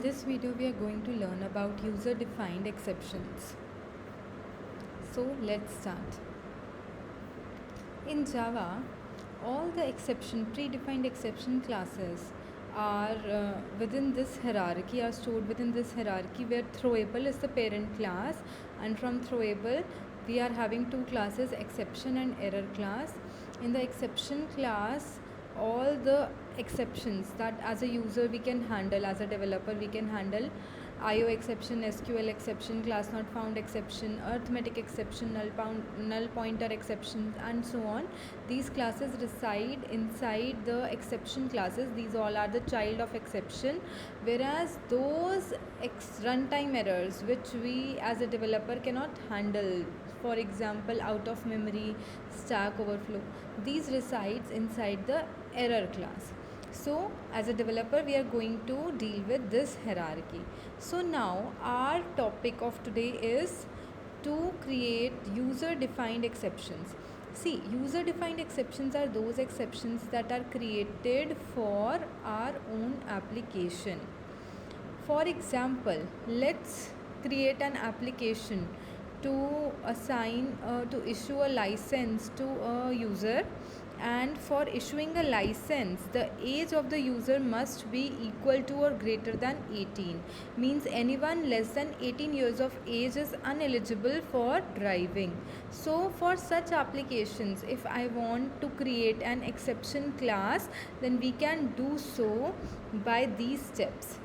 In this video we are going to learn about user defined exceptions. So let's start. In Java, all the predefined exception classes are within this hierarchy, are stored within this hierarchy, where throwable is the parent class, and from throwable we are having two classes, exception and error class. In the exception class, all the exceptions that as a user we can handle, as a developer we can handle: IO exception, SQL exception, class not found exception, arithmetic exception, null pointer exception, and so on. These classes reside inside the exception classes. These all are the child of exception, whereas those runtime errors which we as a developer cannot handle, for example out of memory, stack overflow, these resides inside the error class. So as a developer we are going to deal with this hierarchy. So now our topic of today is to create user defined exceptions. See, user defined exceptions are those exceptions that are created for our own application. For example, let's create an application to to issue a license to a user, and for issuing a license the age of the user must be equal to or greater than 18. Means anyone less than 18 years of age is ineligible for driving. So for such applications, if I want to create an exception class, then we can do so by these steps.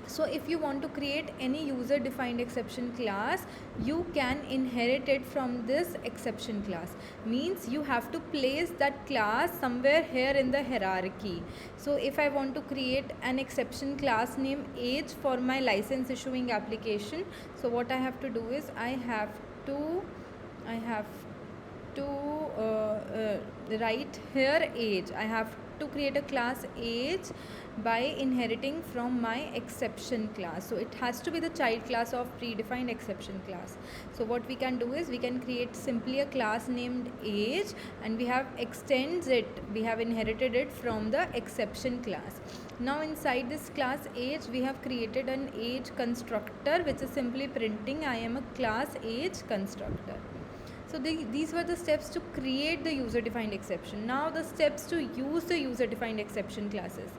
So if you want to create any user defined exception class, you can inherit it from this exception class. Means you have to place that class somewhere here in the hierarchy. So if I want to create an exception class named age for my license issuing application, so what I have to do is I have to write here age. I have to create a class age by inheriting from my exception class. So it has to be the child class of predefined exception class. So what we can do is we can create simply a class named age, and we have inherited it from the exception class. Now inside this class age we have created an age constructor which is simply printing I am a class age constructor. So these were the steps to create the user defined exception. Now the steps to use the user defined exception classes.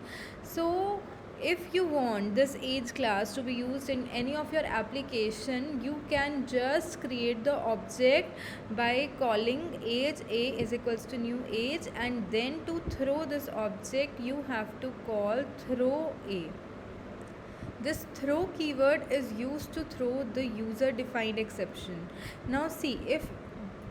So if you want this age class to be used in any of your application, you can just create the object by calling age a is equals to new age, and then to throw this object you have to call throw a. This throw keyword is used to throw the user defined exception. Now see, if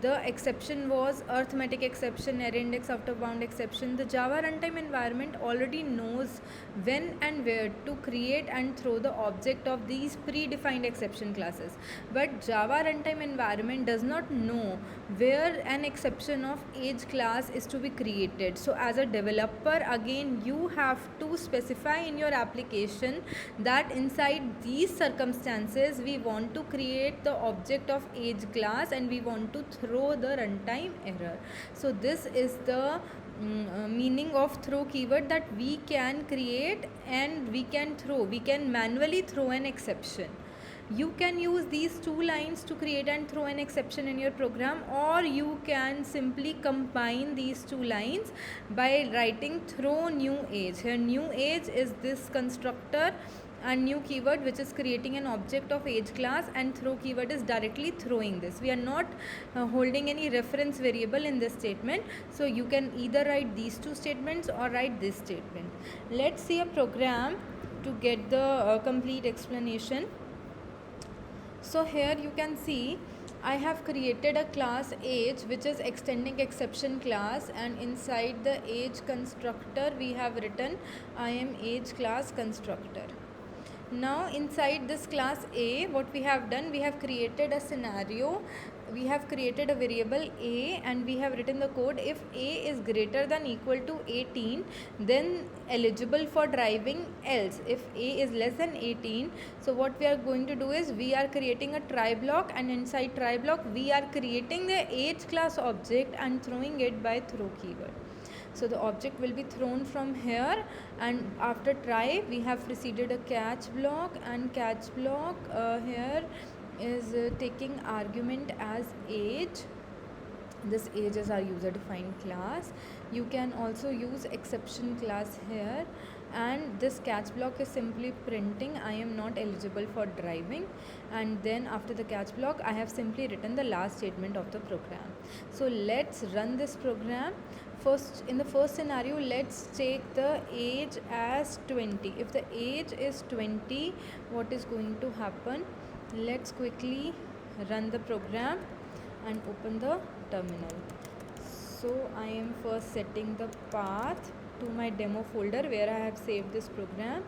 the exception was arithmetic exception, array index out of bound exception, the Java runtime environment already knows when and where to create and throw the object of these predefined exception classes. But Java runtime environment does not know where an exception of age class is to be created. So as a developer, again you have to specify in your application that inside these circumstances we want to create the object of age class and we want to throw the runtime error. So this is the meaning of throw keyword, that we can create and we can manually throw an exception. You can use these two lines to create and throw an exception in your program, or you can simply combine these two lines by writing throw new age. Here new age is this constructor and new keyword which is creating an object of age class, and throw keyword is directly throwing this. We are not holding any reference variable in this statement, so you can either write these two statements or write this statement. Let's see a program to get the complete explanation. So here you can see I have created a class age which is extending exception class, and inside the age constructor we have written I am age class constructor. Now inside this class A, what we have done, we have created a scenario. We have created a variable a and we have written the code: if a is greater than equal to 18, then eligible for driving, else if a is less than 18. So what we are going to do is we are creating a try block, and inside try block we are creating the age class object and throwing it by throw keyword. So the object will be thrown from here, and after try we have preceded a catch block, and catch block here is taking argument as age. This age is our user defined class. You can also use exception class here, and this catch block is simply printing I am not eligible for driving, and then after the catch block I have simply written the last statement of the program. So let's run this program. First, in the first scenario, let's take the age as 20. If the age is 20, what is going to happen? Let's quickly run the program and open the terminal. So I am first setting the path to my demo folder where I have saved this program.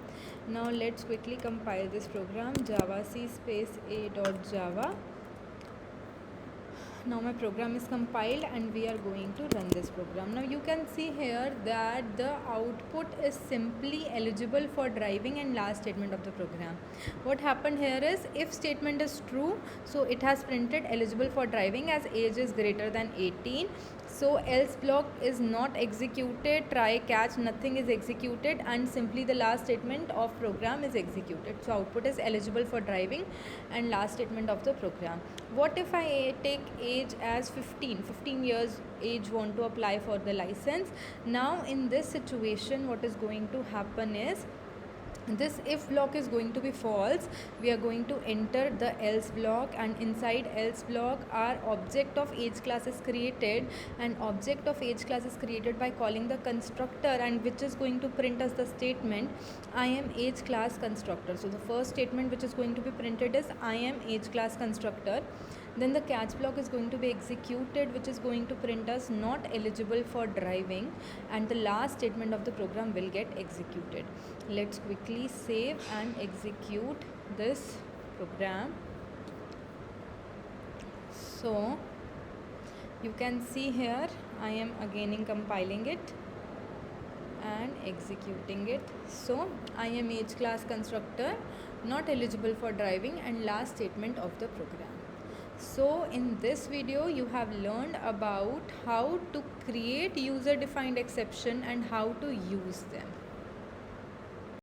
Now let's quickly compile this program, javac space a.java. Now my program is compiled and we are going to run this program. Now you can see here that the output is simply eligible for driving and last statement of the program. What happened here is, if statement is true, so it has printed eligible for driving as age is greater than 18. So else block is not executed, try catch, nothing is executed, and simply the last statement of program is executed. So output is eligible for driving and last statement of the program. What if I take age as 15 years age, want to apply for the license? Now in this situation what is going to happen is, this if block is going to be false. We are going to enter the else block, and inside else block our object of age class is created, and object of age class is created by calling the constructor, and which is going to print us the statement I am age class constructor. So the first statement which is going to be printed is I am age class constructor. Then the catch block is going to be executed, which is going to print us not eligible for driving, and the last statement of the program will get executed. Let's quickly save and execute this program. So you can see here I am again compiling it and executing it. So I am age class constructor, not eligible for driving, and last statement of the program. So in this video you have learned about how to create user defined exception and how to use them.